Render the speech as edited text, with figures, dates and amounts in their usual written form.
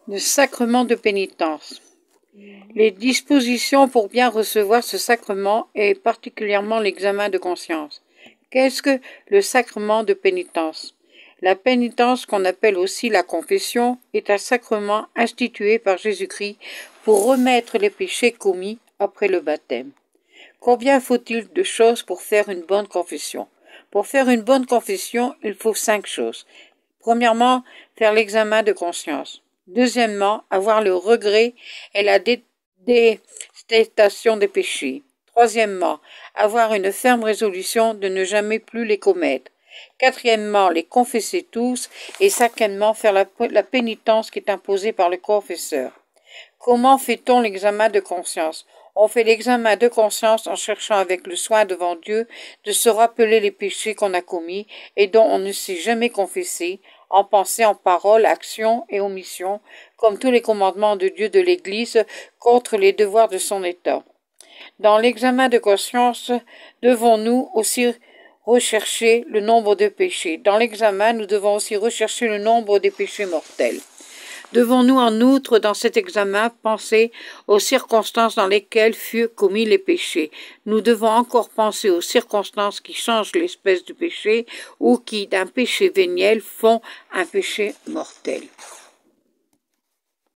Le sacrement de pénitence. Les dispositions pour bien recevoir ce sacrement et particulièrement l'examen de conscience. Qu'est-ce que le sacrement de pénitence? La pénitence, qu'on appelle aussi la confession, est un sacrement institué par Jésus-Christ pour remettre les péchés commis après le baptême. Combien faut-il de choses pour faire une bonne confession? Pour faire une bonne confession, il faut 5 choses. Premièrement, faire l'examen de conscience. Deuxièmement, avoir le regret et la détestation des péchés. Troisièmement, avoir une ferme résolution de ne jamais plus les commettre. Quatrièmement, les confesser tous. Et cinquièmement, faire la pénitence qui est imposée par le confesseur. Comment fait-on l'examen de conscience? On fait l'examen de conscience en cherchant avec le soin devant Dieu de se rappeler les péchés qu'on a commis et dont on ne s'est jamais confessé, en pensée, en parole, action et omission, comme tous les commandements de Dieu de l'Église contre les devoirs de son État. Dans l'examen de conscience, devons-nous aussi rechercher le nombre de péchés. Dans l'examen, nous devons aussi rechercher le nombre des péchés mortels. Devons-nous en outre, dans cet examen, penser aux circonstances dans lesquelles furent commis les péchés. Nous devons encore penser aux circonstances qui changent l'espèce du péché ou qui, d'un péché véniel, font un péché mortel.